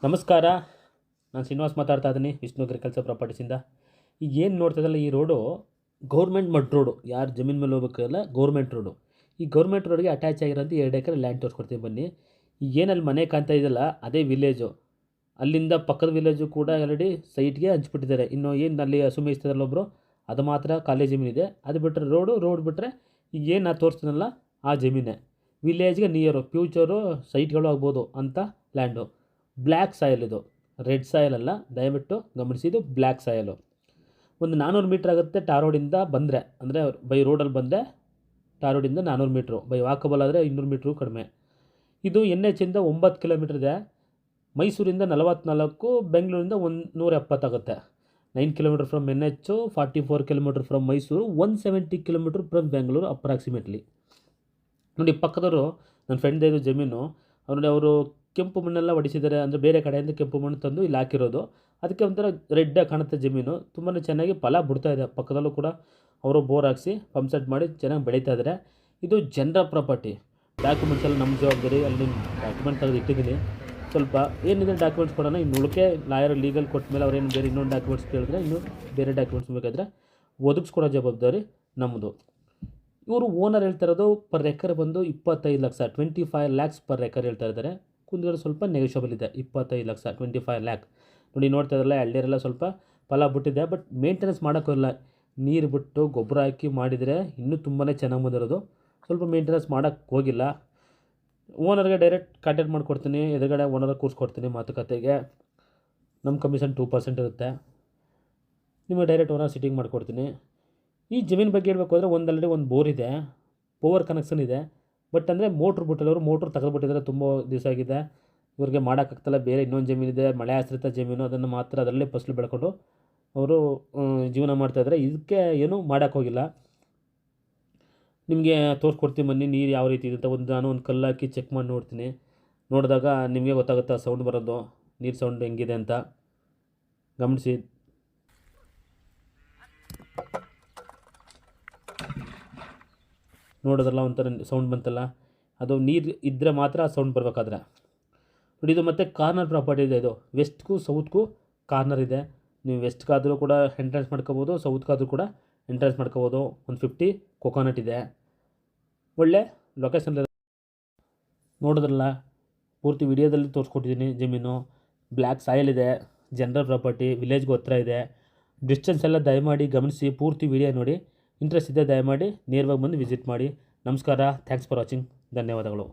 ನಮಸ್ಕಾರ. ನಾನು ಶ್ರೀನಿವಾಸ್ ಮಾತಾಡ್ತಾ ಇದ್ದೀನಿ ವಿಷ್ಣು ಅಗ್ರಿಕಲ್ಚರ್ ಪ್ರಾಪರ್ಟೀಸಿಂದ. ಈಗ ಏನು ನೋಡ್ತಿದ್ದಲ್ಲ, ಈ ರೋಡು ಗೌರ್ಮೆಂಟ್ ಮಡ್ ರೋಡು. ಯಾರು ಜಮೀನು ಮೇಲೆ ಹೋಗ್ಬೇಕಲ್ಲ, ಗೌರ್ಮೆಂಟ್ ರೋಡು. ಈ ಗೌರ್ಮೆಂಟ್ ರೋಡ್ಗೆ ಅಟ್ಯಾಚ್ ಆಗಿರೋಂಥ 2 ಎಕರೆ ಲ್ಯಾಂಡ್ ತೋರಿಸ್ಕೊಡ್ತೀನಿ ಬನ್ನಿ. ಈಗ ಏನಲ್ಲಿ ಮನೆ ಕಾಣ್ತಾ ಇದೆಯಲ್ಲ, ಅದೇ ವಿಲೇಜು. ಅಲ್ಲಿಂದ ಪಕ್ಕದ ವಿಲೇಜು ಕೂಡ ಆಲ್ರೆಡಿ ಸೈಟ್ಗೆ ಹಂಚ್ಬಿಟ್ಟಿದ್ದಾರೆ. ಇನ್ನು ಏನು ಅಲ್ಲಿ ಹಸು ಮೇಯಿಸ್ತಿದಾರಲ್ಲ ಒಬ್ಬರು, ಅದು ಮಾತ್ರ ಖಾಲಿ ಜಮೀನಿದೆ. ಅದು ಬಿಟ್ಟರೆ ರೋಡ್ ಬಿಟ್ಟರೆ ಈಗ ಏನು ನಾನು ತೋರಿಸ್ತೀನಲ್ಲ ಆ ಜಮೀನೇ. ವಿಲೇಜ್ಗೆ ನಿಯರು, ಫ್ಯೂಚರು ಸೈಟ್ಗಳು ಆಗ್ಬೋದು ಅಂಥ ಲ್ಯಾಂಡು. ಬ್ಲ್ಯಾಕ್ ಸಾಯಿಲ್ ಇದು, ರೆಡ್ ಸಾಯಿಲ್ ಅಲ್ಲ, ದಯವಿಟ್ಟು ಗಮನಿಸಿ. ಇದು ಬ್ಲ್ಯಾಕ್ ಸಾಯಿಲು. ಒಂದು 400 ಮೀಟ್ರ್ ಆಗುತ್ತೆ ಟಾರ್ ರೋಡಿಂದ ಬಂದರೆ, ಅಂದರೆ ಬೈ ರೋಡಲ್ಲಿ ಬಂದರೆ ಟಾರ್ ರೋಡಿಂದ 400 ಮೀಟ್ರು, ಬೈ ವಾಕಬಲ್ ಆದರೆ 200 ಮೀಟ್ರು ಕಡಿಮೆ. ಇದು NH ಇಂದ 9 ಕಿಲೋಮೀಟ್ರ್ ಇದೆ. ಮೈಸೂರಿಂದ 44, ಬೆಂಗಳೂರಿಂದ 170 ಆಗುತ್ತೆ. 9 kilometre from NH, 44 kilometre from Mysuru, 170 kilometre from Bengaluru approximately. ನೋಡಿ ಪಕ್ಕದವರು ನನ್ನ ಫ್ರೆಂಡ್ ಇದು ಜಮೀನು. ಅವರು ಕೆಂಪು ಮಣ್ಣೆಲ್ಲ ಹೊಡಿಸಿದ್ದಾರೆ, ಅಂದರೆ ಬೇರೆ ಕಡೆಯಿಂದ ಕೆಂಪು ಮಣ್ಣು ತಂದು ಇಲ್ಲಿ ಹಾಕಿರೋದು. ಅದಕ್ಕೆ ಒಂಥರ ರೆಡ್ಡಾಗಿ ಕಾಣುತ್ತೆ ಜಮೀನು. ತುಂಬಾ ಚೆನ್ನಾಗಿ ಫಲ ಬಿಡ್ತಾ ಇದೆ. ಪಕ್ಕದಲ್ಲೂ ಕೂಡ ಅವರು ಬೋರ್ ಹಾಕಿಸಿ ಪಂಪ್ ಸೆಟ್ ಮಾಡಿ ಚೆನ್ನಾಗಿ ಬೆಳೀತಾ ಇದ್ದಾರೆ. ಇದು ಜನರ ಪ್ರಾಪರ್ಟಿ. ಡಾಕ್ಯುಮೆಂಟ್ಸ್ ಎಲ್ಲ ನಮ್ಮ ಜವಾಬ್ದಾರಿ. ಅಲ್ಲಿ ಡಾಕ್ಯುಮೆಂಟ್ ತೆಗೆದು ಇಟ್ಟಿದ್ದೀನಿ. ಸ್ವಲ್ಪ ಏನಿದೆ ಡಾಕ್ಯುಮೆಂಟ್ಸ್ ಕೊಡೋಣ. ಇನ್ನು ಉಳಿಕೆ ಲಾಯರ್ ಲೀಗಲ್ ಕೊಟ್ಟ ಮೇಲೆ ಅವ್ರೇನು ಬೇರೆ ಇನ್ನೊಂದು ಡಾಕ್ಯುಮೆಂಟ್ಸ್ ಕೇಳಿದ್ರೆ, ಇನ್ನೂ ಬೇರೆ ಡಾಕ್ಯುಮೆಂಟ್ಸ್ ಬೇಕಾದರೆ ಒದಗಿಸ್ಕೊಡೋ ಜವಾಬ್ದಾರಿ ನಮ್ಮದು. ಇವರು ಓನರ್ ಹೇಳ್ತಾ ಇರೋದು ಪರ್ ಎಕರ್ ಬಂದು 25 ಲಕ್ಷ, 25 lakhs ಪರ್ ಎಕರ್ ಹೇಳ್ತಾ ಇದ್ದಾರೆ. ಕುಂದಿರೋ ಸ್ವಲ್ಪ ನೆಗೋಷಿಯಬಲ್ ಇದೆ. 25 ಲಕ್ಷ, 25 lakh. ನೋಡಿ ನೋಡ್ತಾ ಇದ್ರಲ್ಲ, ಎಳ್ನೀರೆಲ್ಲ ಸ್ವಲ್ಪ ಫಲ ಬಿಟ್ಟಿದೆ. ಬಟ್ ಮೇಂಟೆನೆನ್ಸ್ ಮಾಡೋಕ್ಕಿಲ್ಲ. ನೀರು ಬಿಟ್ಟು ಗೊಬ್ಬರ ಹಾಕಿ ಮಾಡಿದರೆ ಇನ್ನೂ ತುಂಬಾ ಚೆನ್ನಾಗಿ ಬಂದಿರೋದು. ಸ್ವಲ್ಪ ಮೇಂಟೆನೆನ್ಸ್ ಮಾಡೋಕ್ಕೆ ಹೋಗಿಲ್ಲ. ಓನರ್ಗೆ ಡೈರೆಕ್ಟ್ ಕಾಂಟ್ಯಾಕ್ಟ್ ಮಾಡಿಕೊಡ್ತೀನಿ. ಎದುರುಗಡೆ ಓನರ್ಗೆ ಕೂರಿಸ್ಕೊಡ್ತೀನಿ ಮಾತುಕತೆಗೆ. ನಮ್ಮ ಕಮಿಷನ್ 2% ಇರುತ್ತೆ. ನಿಮಗೆ ಡೈರೆಕ್ಟ್ ಓನರ್ ಸಿಟ್ಟಿಂಗ್ ಮಾಡಿಕೊಡ್ತೀನಿ. ಈ ಜಮೀನು ಬಗ್ಗೆ ಹೇಳಬೇಕು ಅಂದರೆ ಆಲ್ರೆಡಿ ಒಂದು ಬೋರ್ ಇದೆ, ಪವರ್ ಕನೆಕ್ಷನ್ ಇದೆ. ಬಟ್ ಅಂದರೆ ಮೋಟ್ರ್ ಬಿಟ್ಟಿಲ್ಲ, ಅವರು ಮೋಟ್ರ್ ತೆಗೆದುಬಿಟ್ಟಿದ್ದಾರೆ. ತುಂಬ ದಿವಸ ಆಗಿದೆ, ಇವ್ರಿಗೆ ಮಾಡೋಕ್ಕಾಗ್ತಲ್ಲ. ಬೇರೆ ಇನ್ನೊಂದು ಜಮೀನಿದೆ, ಮಳೆ ಆಶ್ರಿತ ಜಮೀನು, ಅದನ್ನು ಮಾತ್ರ ಅದರಲ್ಲೇ ಫಸಲು ಬೆಳ್ಕೊಂಡು ಅವರು ಜೀವನ ಮಾಡ್ತಾಯಿದ್ದಾರೆ. ಇದಕ್ಕೆ ಏನೂ ಮಾಡೋಕ್ಕೋಗಿಲ್ಲ. ನಿಮಗೆ ತೋರಿಸ್ಕೊಡ್ತೀನಿ ಬನ್ನಿ ನೀರು ಯಾವ ರೀತಿ ಇದೆ ಅಂತ. ನಾನು ಒಂದು ಕಲ್ಲು ಹಾಕಿ ಚೆಕ್ ಮಾಡಿ ನೋಡ್ತೀನಿ. ನೋಡಿದಾಗ ನಿಮಗೆ ಗೊತ್ತಾಗುತ್ತೆ ಸೌಂಡ್ ಬರೋದು, ನೀರು ಸೌಂಡ್ ಹೆಂಗಿದೆ ಅಂತ ಗಮನಿಸಿ. ನೋಡೋದ್ರಲ್ಲ ಒಂಥರ ಸೌಂಡ್ ಬಂತಲ್ಲ, ಅದು ನೀರು ಇದ್ದರೆ ಮಾತ್ರ ಆ ಸೌಂಡ್ ಬರಬೇಕಾದ್ರೆ. ನೋಡಿ ಇದು ಮತ್ತು ಕಾರ್ನರ್ ಪ್ರಾಪರ್ಟಿ ಇದೆ. ಇದು ವೆಸ್ಟ್ಗೂ ಸೌತ್ಗೂ ಕಾರ್ನರ್ ಇದೆ. ನೀವು ವೆಸ್ಟ್ಗಾದರೂ ಕೂಡ ಎಂಟ್ರೆನ್ಸ್ ಮಾಡ್ಕೋಬೋದು, ಸೌತ್ಗಾದರೂ ಕೂಡ ಎಂಟ್ರೆನ್ಸ್ ಮಾಡ್ಕೋಬೋದು. 150 ಕೊಕೊನಟ್ ಇದೆ. ಒಳ್ಳೆ ಲೊಕೇಶನ್ ನೋಡಿದ್ರಲ್ಲ, ಪೂರ್ತಿ ವಿಡಿಯೋದಲ್ಲಿ ತೋರಿಸ್ಕೊಟ್ಟಿದ್ದೀನಿ. ಜಮೀನು ಬ್ಲ್ಯಾಕ್ ಸಾಯಿಲ್ ಇದೆ, ಜನರಲ್ ಪ್ರಾಪರ್ಟಿ, ವಿಲೇಜ್ಗೂ ಹತ್ರ ಇದೆ. ಡಿಸ್ಟೆನ್ಸ್ ಎಲ್ಲ ದಯಮಾಡಿ ಗಮನಿಸಿ, ಪೂರ್ತಿ ವಿಡಿಯೋ ನೋಡಿ. ಇಂಟ್ರೆಸ್ಟ್ ಇದೆ ದಯಮಾಡಿ ನೇರವಾಗಿ ಬಂದು ವಿಸಿಟ್ ಮಾಡಿ. ನಮಸ್ಕಾರ. Thanks for watching. ಧನ್ಯವಾದಗಳು.